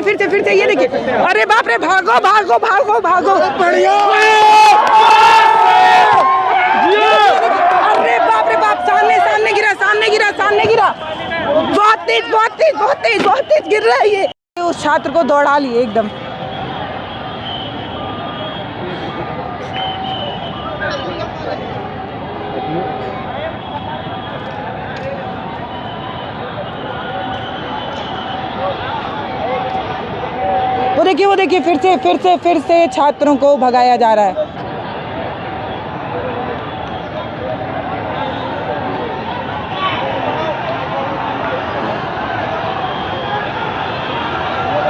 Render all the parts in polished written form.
फिर से ये देखिए, अरे बाप रे, भागो भागो भागो भागो, बढ़िया, अरे बाप रे बाप, सामने गिरा, बहुत तेज गिर रहा है ये। उस छात्र को दौड़ा लिए एकदम। वो देखिए फिर से छात्रों को भगाया जा रहा है।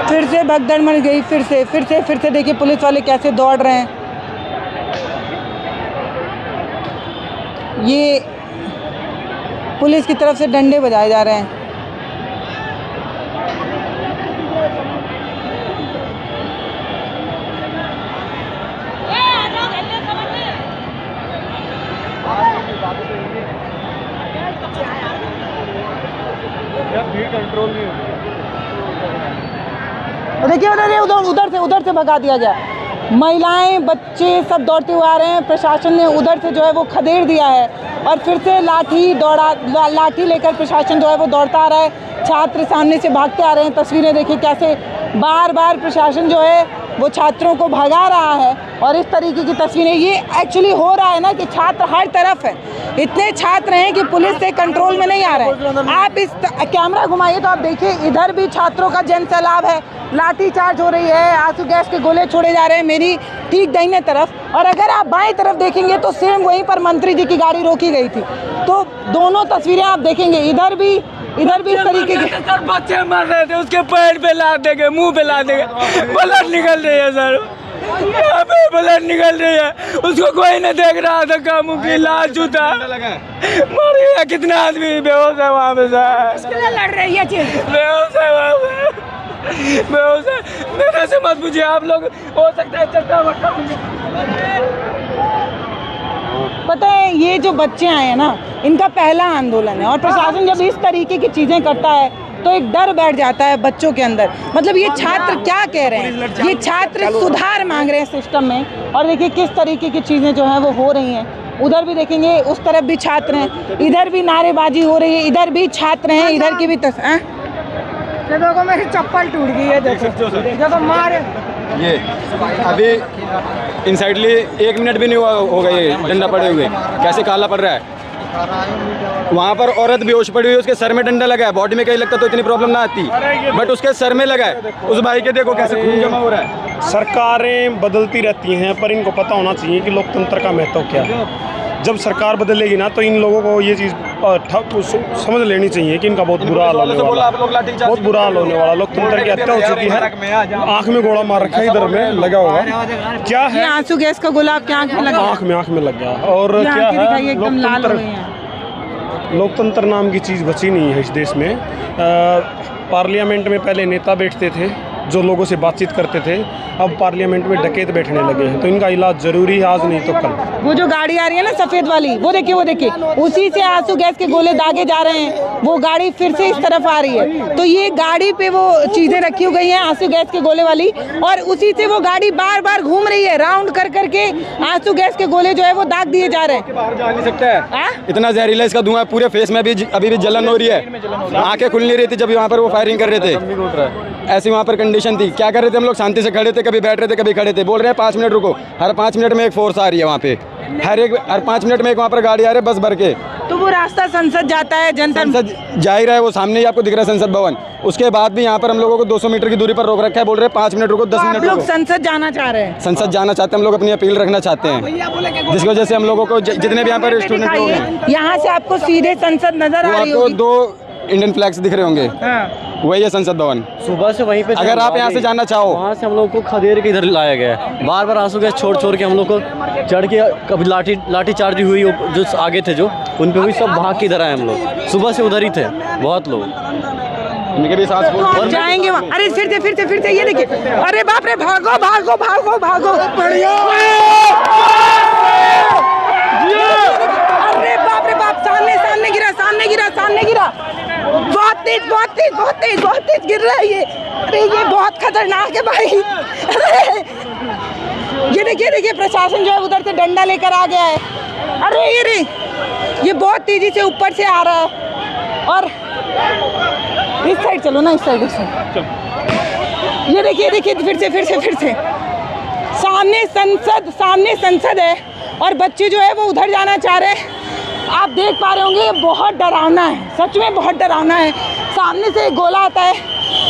फिर से भगदड़ मच गई, फिर से देखिए पुलिस वाले कैसे दौड़ रहे हैं। ये पुलिस की तरफ से डंडे बजाए जा रहे हैं। कंट्रोल नहीं देखिए उधर से भगा दिया गया। महिलाएं, बच्चे सब दौड़ते हुए आ रहे हैं। प्रशासन ने उधर से जो है वो खदेड़ दिया है और फिर से लाठी लेकर प्रशासन जो है वो दौड़ता आ रहा है। छात्र सामने से भागते आ रहे हैं। तस्वीरें देखिए कैसे बार प्रशासन जो है वो छात्रों को भगा रहा है। और इस तरीके की तस्वीरें, ये एक्चुअली हो रहा है ना कि छात्र हर तरफ है, इतने छात्र हैं कि पुलिस से कंट्रोल में नहीं आ रहे हैं। आप इस कैमरा घुमाइए तो आप देखिए, इधर भी छात्रों का जन सैलाब है, लाठी चार्ज हो रही है, आंसू गैस के गोले छोड़े जा रहे हैं मेरी ठीक दाहिने तरफ। और अगर आप बाएं तरफ देखेंगे तो सेम वहीं पर मंत्री जी की गाड़ी रोकी गई थी। तो दोनों तस्वीरें आप देखेंगे, इधर भी इस तरीके के सर बच्चे मर रहे थे, उसके पैर पे ला देंगे, मुंह पे ला देंगे, ब्लड निकल रही है सर, यहाँ पे ब्लड निकल रही है। उसको कोई नहीं देख रहा था, का मुंह की लाश जूता मर गया। कितना आदमी बेहोश है वहाँ पे सर, लड़ रही है चीज, बेहोश है वहाँ पे, बेहोश है। मेरे से मत पूछिए, आप लोग हो सकता है चट्टा वट्टा। पता है, ये जो बच्चे आए हैं ना, इनका पहला आंदोलन है और प्रशासन जब इस तरीके की चीज़ें करता है तो एक डर बैठ जाता है बच्चों के अंदर। मतलब ये छात्र क्या कह रहे हैं, ये छात्र सुधार मांग रहे हैं सिस्टम में। और देखिए किस तरीके की चीज़ें जो हैं वो हो रही हैं। उधर भी देखेंगे, उस तरफ भी छात्र हैं, इधर भी नारेबाजी हो रही है, इधर भी छात्र हैं, इधर की भी देखो मेरी चप्पल टूट गई है, देखो मारे। ये अभी इनसाइडली 1 मिनट भी नहीं हुआ होगा ये डंडा पड़े हुए, कैसे काला पड़ रहा है। वहाँ पर औरत बेहोश पड़ी हुई है, उसके सर में डंडा लगा है। बॉडी में कहीं लगता तो इतनी प्रॉब्लम ना आती, बट उसके सर में लगा है। उस भाई के देखो कैसे खून जमा हो रहा है। सरकारें बदलती रहती हैं, पर इनको पता होना चाहिए कि लोकतंत्र का महत्व क्या है। जब सरकार बदलेगी ना तो इन लोगों को ये चीज़ समझ लेनी चाहिए कि इनका बहुत बुरा हाल होने वाला, बहुत बुरा हाल होने वाला। लोकतंत्र की हत्या हो चुकी है। आँख में गोला मार रखा है, इधर में लगा होगा, क्या है आंसू गैस का गोला आपके आँख में लगा, आँख में लग गया। और क्या है, लोकतंत्र नाम की चीज़ बची नहीं है इस देश में। पार्लियामेंट में पहले नेता बैठते थे जो लोगों से बातचीत करते थे, अब पार्लियामेंट में डकैत बैठने लगे हैं। तो इनका इलाज जरूरी है, आज नहीं तो कल। वो जो गाड़ी आ रही है ना सफ़ेद वाली, वो देखिए उसी से आंसू गैस के गोले दागे जा रहे हैं। वो गाड़ी फिर से इस तरफ आ रही है, तो ये गाड़ी पे वो चीज़ें रखी हो गई हैं आंसू गैस के गोले वाली, और उसी से वो गाड़ी बार घूम रही है, राउंड कर करके आंसू गैस के गोले जो है वो दाग दिए जा रहे हैं। बाहर जा नहीं सकता है, इतना जहरीला इसका धुआं है। पूरे फेस में भी अभी भी जलन हो रही है, आंखें खुल नहीं रही थी जब वहाँ पर वो फायरिंग कर रहे थे। ऐसी वहाँ पर कंडीशन थी। क्या कर रहे थे हम लोग, शांति से खड़े थे, कभी बैठ रहे थे कभी खड़े थे। बोल रहे हैं 5 मिनट रुको, हर 5 मिनट में एक फोर्स आ रही है वहाँ पे, हर 5 मिनट में एक वहाँ पर गाड़ी आ रही है बस भर के। तो वो रास्ता संसद जाता है, संसद जाहिर है वो सामने ही आपको दिख रहा है संसद भवन। उसके बाद भी यहाँ पर हम लोगों को 200 मीटर की दूरी पर रोक रखा है। बोल रहे हैं 5 मिनट रुको, 10 मिनट रुको। संसद जाना चाह रहे हैं, संसद जाना चाहते हैं हम लोग, अपनी अपील रखना चाहते हैं, जिसकी वजह से हम लोगों को जितने भी यहाँ पर स्टूडेंट लोग हैं, यहाँ से आपको सीधे संसद नजर आ रही होगी। 2 इंडियन फ्लैग्स दिख रहे होंगे, वही है संसद भवन। सुबह से वहीं पे, अगर आप यहाँ से जाना चाहो, वहाँ से हम लोग को खदेड़ के इधर लाया गया है। बार आंसू गैस छोड़ के हम लोग को चढ़ के, कभी लाठी चार्ज हुई, जो आगे थे जो उन पे हुई, सब भाग के इधर आए हम लोग। सुबह से उधर ही थे बहुत लोग, इनके भी सांस फूल जाएंगे वहाँ। अरे फिर से ये देखिए, अरे बाप रे, भागो भागो भागो भागो, बढ़िया, अरे बाप रे बाप, सामने गिरा। सामने गिरा, सामने गिरा। बहुत तेज, बहुत तेज, बहुत तेज, बहुत तेज गिर रहा है ये। अरे ये बहुत खतरनाक है भाई। अरे ये देखिए, देखिए प्रशासन जो है उधर से डंडा लेकर आ गया है। अरे ये बहुत तेजी से ऊपर से आ रहा है। और इस साइड चलो ना, इस साइड, इस साइड। ये देखिए, देखिए फिर से सामने संसद है और बच्चे जो है वो उधर जाना चाह रहे हैं। आप देख पा रहे होंगे, ये बहुत डरावना है, सच में बहुत डरावना है। सामने से एक गोला आता है,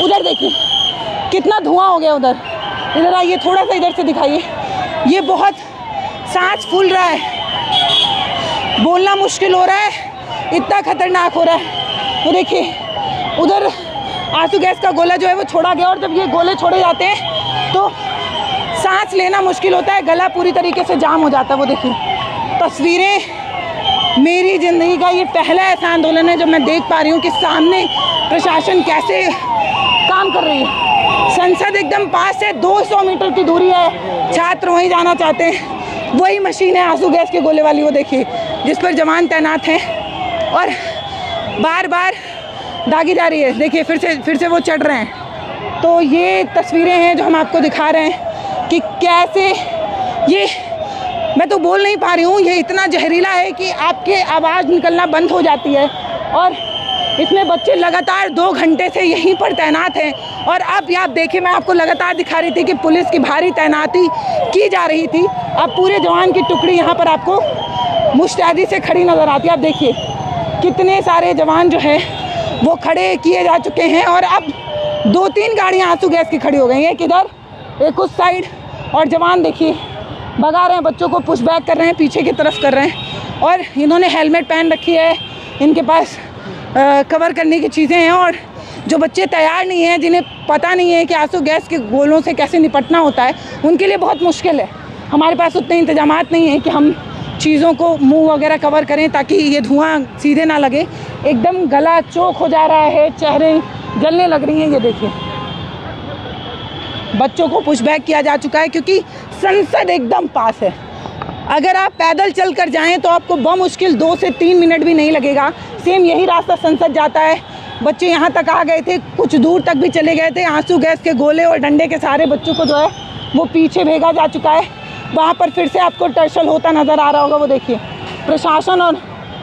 उधर देखिए कितना धुआं हो गया उधर। इधर आइए, थोड़ा सा इधर से दिखाइए। ये बहुत सांस फूल रहा है, बोलना मुश्किल हो रहा है, इतना खतरनाक हो रहा है। तो देखिए उधर आंसू गैस का गोला जो है वो छोड़ा गया, और जब ये गोले छोड़े जाते हैं तो सांस लेना मुश्किल होता है, गला पूरी तरीके से जाम हो जाता है। वो देखिए तस्वीरें, मेरी ज़िंदगी का ये पहला ऐसा आंदोलन है जब मैं देख पा रही हूँ कि सामने प्रशासन कैसे काम कर रही है। संसद एकदम पास है, 200 मीटर की दूरी है, छात्र वहीं जाना चाहते हैं। वही मशीन है आंसू गैस के गोले वाली, वो देखिए, जिस पर जवान तैनात हैं और बार बार दागी जा रही है। देखिए फिर से वो चढ़ रहे हैं। तो ये तस्वीरें हैं जो हम आपको दिखा रहे हैं कि कैसे ये, मैं तो बोल नहीं पा रही हूँ, ये इतना जहरीला है कि आपके आवाज़ निकलना बंद हो जाती है। और इसमें बच्चे लगातार 2 घंटे से यहीं पर तैनात हैं। और अब आप देखिए, मैं आपको लगातार दिखा रही थी कि पुलिस की भारी तैनाती की जा रही थी। अब पूरे जवान की टुकड़ी यहाँ पर आपको मुस्तैदी से खड़ी नज़र आती है। आप देखिए कितने सारे जवान जो है वो खड़े किए जा चुके हैं। और अब 2-3 गाड़ियाँ आंसू गैस की खड़ी हो गई हैं, एक इधर एक उस साइड। और जवान देखिए भगा रहे हैं, बच्चों को पुश बैक कर रहे हैं, पीछे की तरफ कर रहे हैं। और इन्होंने हेलमेट पहन रखी है, इनके पास कवर करने की चीज़ें हैं। और जो बच्चे तैयार नहीं हैं, जिन्हें पता नहीं है कि आंसू गैस के गोलों से कैसे निपटना होता है, उनके लिए बहुत मुश्किल है। हमारे पास उतने इंतजामात नहीं है कि हम चीज़ों को, मुंह वगैरह कवर करें ताकि ये धुआं सीधे ना लगे। एकदम गला चोक हो जा रहा है, चेहरे जलने लग रही हैं। ये देखिए बच्चों को पुश बैक किया जा चुका है क्योंकि संसद एकदम पास है। अगर आप पैदल चल कर जाएँ तो आपको बमुश्किल 2 से 3 मिनट भी नहीं लगेगा। सेम यही रास्ता संसद जाता है। बच्चे यहाँ तक आ गए थे, कुछ दूर तक भी चले गए थे। आंसू गैस के गोले और डंडे के सहारे बच्चों को जो है वो पीछे भेजा जा चुका है। वहाँ पर फिर से आपको टर्शल होता नज़र आ रहा होगा। वो देखिए प्रशासन और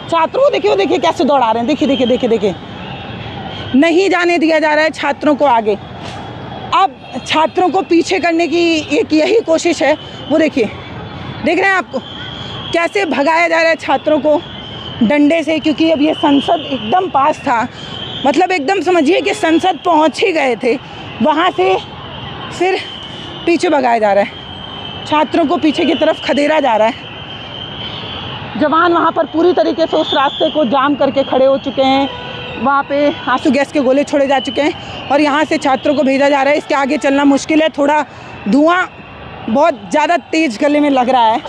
छात्रों, वो देखिए कैसे दौड़ा रहे हैं। देखिए नहीं जाने दिया जा रहा है छात्रों को आगे। अब छात्रों को पीछे करने की एक यही कोशिश है। वो देखिए, देख रहे हैं आपको कैसे भगाया जा रहा है छात्रों को डंडे से, क्योंकि अब ये संसद एकदम पास था। मतलब एकदम समझिए कि संसद पहुंच ही गए थे, वहाँ से फिर पीछे भगाया जा रहा है, छात्रों को पीछे की तरफ खदेड़ा जा रहा है। जवान वहाँ पर पूरी तरीके से उस रास्ते को जाम करके खड़े हो चुके हैं। वहाँ पे आंसू गैस के गोले छोड़े जा चुके हैं और यहाँ से छात्रों को भेजा जा रहा है। इसके आगे चलना मुश्किल है, थोड़ा धुआं बहुत ज़्यादा तेज़ गले में लग रहा है।